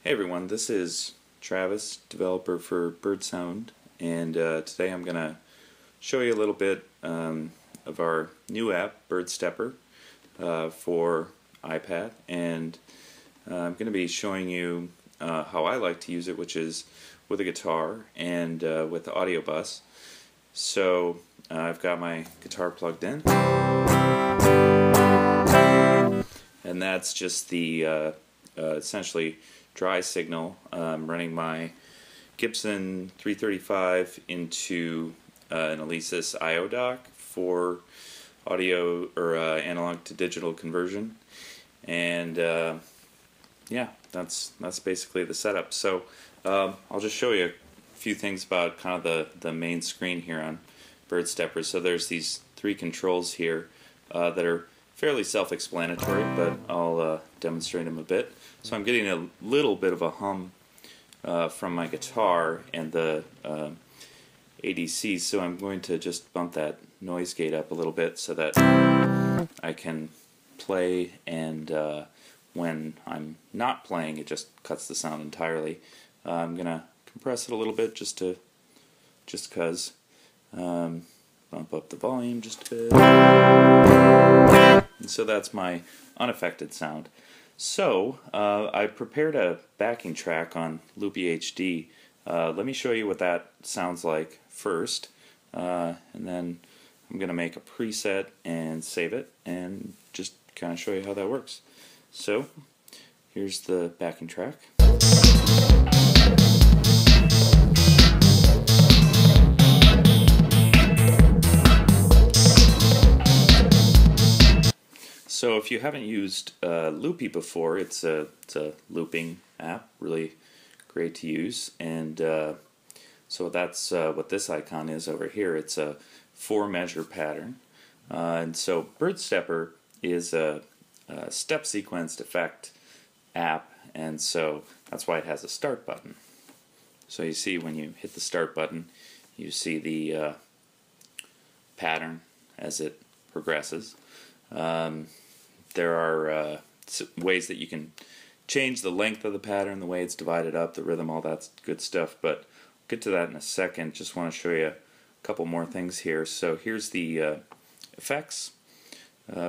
Hey everyone, this is Travis, developer for BirdSound, and today I'm going to show you a little bit of our new app, birdStepper, for iPad, and I'm going to be showing you how I like to use it, which is with a guitar and with Audiobus. So I've got my guitar plugged in, and that's just the essentially dry signal. I'm running my Gibson 335 into an Alesis I/O dock for audio or analog to digital conversion, and yeah, that's basically the setup. So I'll just show you a few things about kind of the main screen here on birdStepper. So there's these three controls here that are fairly self-explanatory, but I'll demonstrate them a bit. So I'm getting a little bit of a hum from my guitar and the ADC, so I'm going to just bump that noise gate up a little bit so that I can play, and when I'm not playing it just cuts the sound entirely. I'm going to compress it a little bit just because. Bump up the volume just a bit. And so that's my unaffected sound. So I prepared a backing track on Loopy HD. Let me show you what that sounds like first, and then I'm going to make a preset and save it and just kind of show you how that works. So here's the backing track. So if you haven't used Loopy before, it's a looping app, really great to use, and so that's what this icon is over here. It's a 4-measure pattern, and so birdStepper is a step sequenced effect app, and so that's why it has a start button. So you see when you hit the start button, you see the pattern as it progresses. There are ways that you can change the length of the pattern, the way it's divided up, the rhythm, all that good stuff, but I'll get to that in a second. Just want to show you a couple more things here. So here's the effects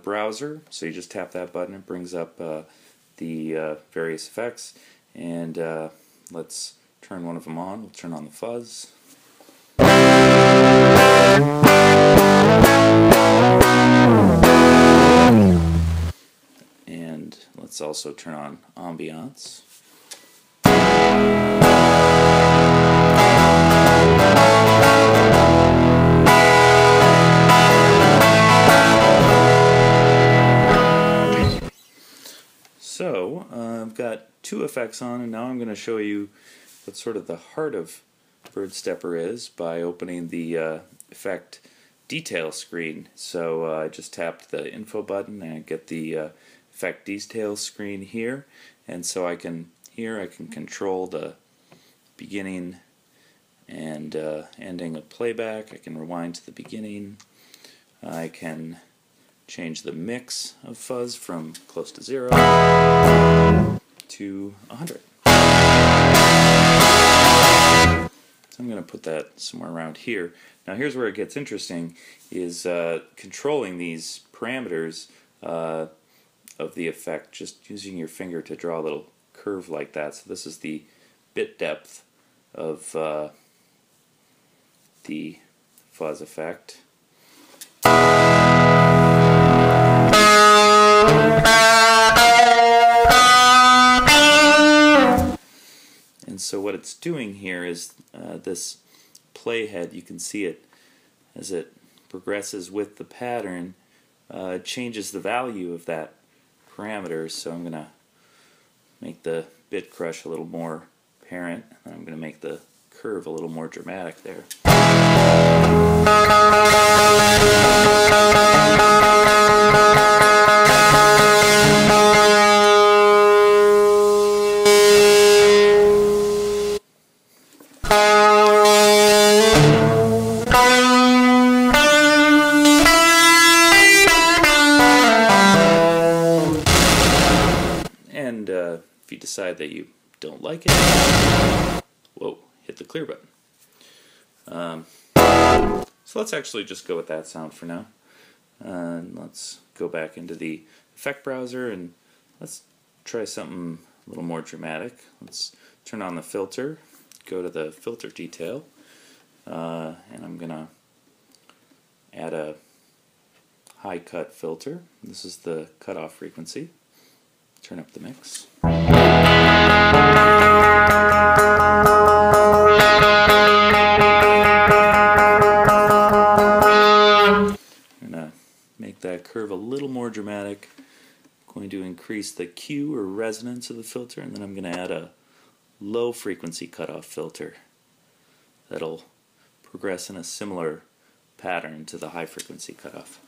browser. So you just tap that button, it brings up the various effects, and let's turn one of them on. We'll turn on the fuzz. And let's also turn on ambiance. So I've got two effects on, and now I'm going to show you what sort of the heart of birdStepper is by opening the effect detail screen. So I just tapped the info button and I get the effect detail screen here, and so I can control the beginning and ending of playback. I can rewind to the beginning. I can change the mix of fuzz from close to 0 to 100. So I'm going to put that somewhere around here. Now here's where it gets interesting, is controlling these parameters of the effect, just using your finger to draw a little curve like that. So this is the bit depth of the fuzz effect. And so what it's doing here is this playhead, you can see it as it progresses with the pattern, changes the value of that parameter. So I'm going to make the bit crush a little more apparent, and I'm going to make the curve a little more dramatic there. And if you decide that you don't like it. Whoa, hit the clear button. So let's actually just go with that sound for now. Let's go back into the effect browser and let's try something a little more dramatic. Let's turn on the filter, go to the filter detail, and I'm gonna add a high cut filter. This is the cutoff frequency. Turn up the mix. I'm gonna make that curve a little more dramatic. I'm going to increase the Q or resonance of the filter, and then I'm going to add a low frequency cutoff filter that'll progress in a similar pattern to the high frequency cutoff.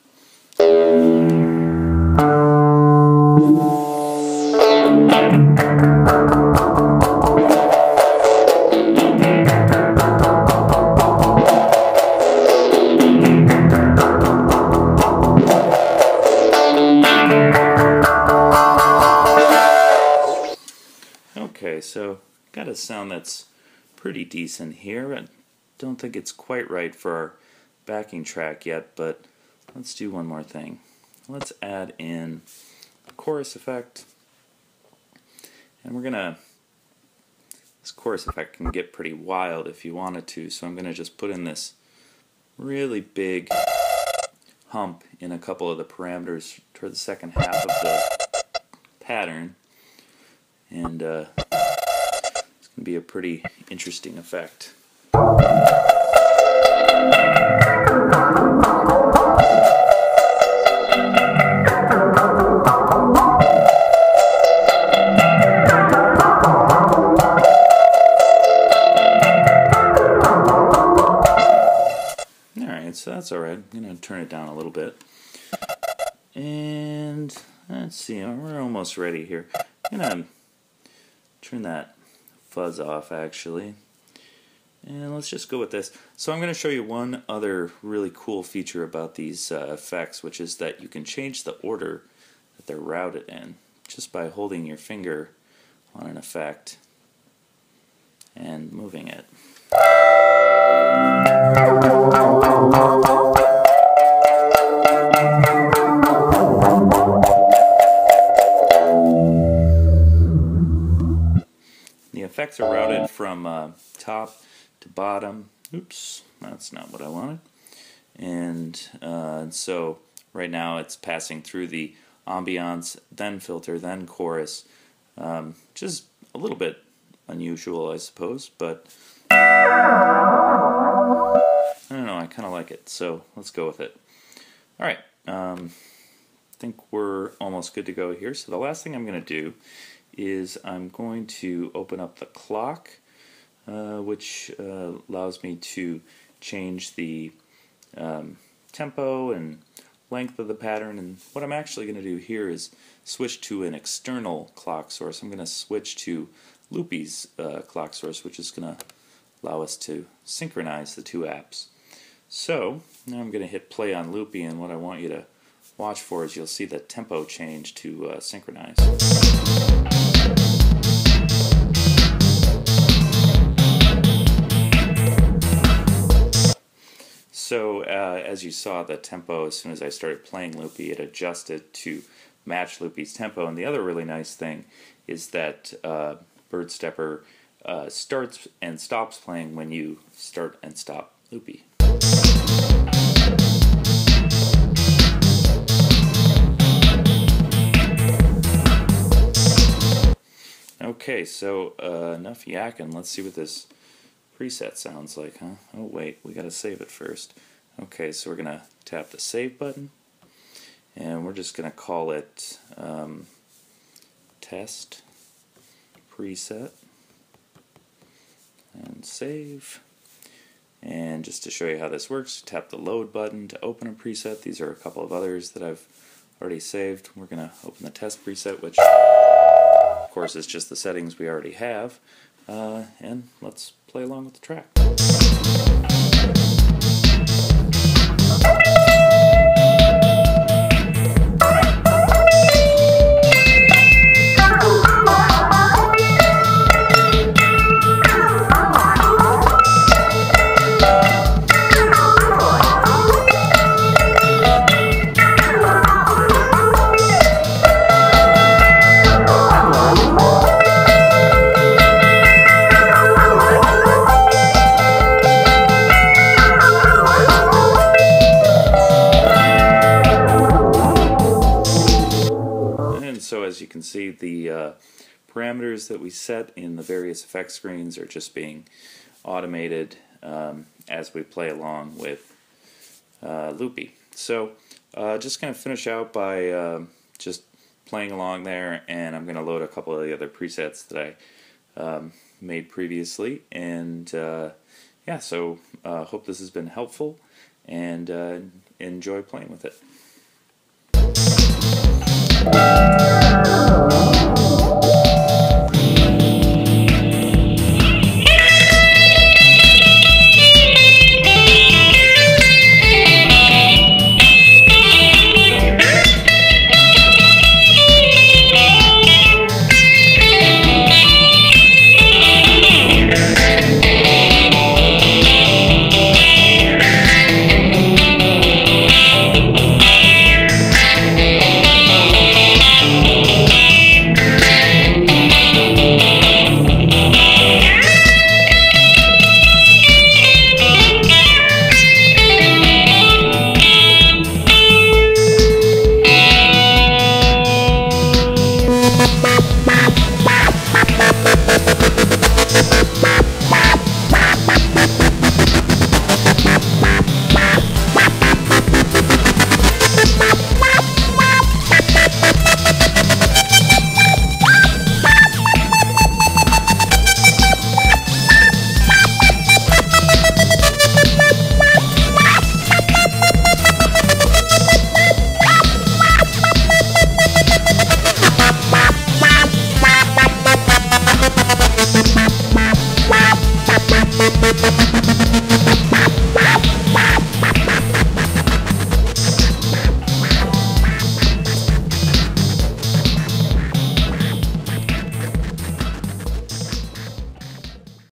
Okay, so got a sound that's pretty decent here. I don't think it's quite right for our backing track yet, but let's do one more thing. Let's add in a chorus effect, and this chorus effect can get pretty wild if you wanted to, so I'm gonna just put in this really big hump in a couple of the parameters toward the second half of the pattern, and it's going to be a pretty interesting effect. Alright, so that's alright. I'm going to turn it down a little bit. And let's see, we're almost ready here. I'm going to turn that fuzz off actually, and let's just go with this. So I'm going to show you one other really cool feature about these effects, which is that you can change the order that they're routed in just by holding your finger on an effect and moving it. The effects are routed from top to bottom. Oops, that's not what I wanted. And so right now it's passing through the ambiance, then filter, then chorus. Just a little bit unusual, I suppose, but I don't know, I kind of like it, so let's go with it. Alright, I think we're almost good to go here. So the last thing I'm going to do is I'm going to open up the clock, which allows me to change the tempo and length of the pattern. And what I'm actually going to do here is switch to an external clock source. I'm going to switch to Loopy's clock source, which is going to allow us to synchronize the two apps. So now I'm going to hit play on Loopy, and what I want you to watch for is you'll see the tempo change to synchronize. So as you saw, the tempo, as soon as I started playing Loopy, it adjusted to match Loopy's tempo. And the other really nice thing is that birdStepper starts and stops playing when you start and stop Loopy. Okay, so enough yakking. Let's see what this preset sounds like, huh? Oh wait, we gotta save it first. Okay, so we're gonna tap the save button, and we're just gonna call it test preset, and save. And just to show you how this works, tap the load button to open a preset. These are a couple of others that I've already saved. We're gonna open the test preset, which of course is just the settings we already have, and let's play along with the track. see the parameters that we set in the various effect screens are just being automated as we play along with Loopy. So just going to finish out by just playing along there, and I'm going to load a couple of the other presets that I made previously, and yeah, so hope this has been helpful, and enjoy playing with it.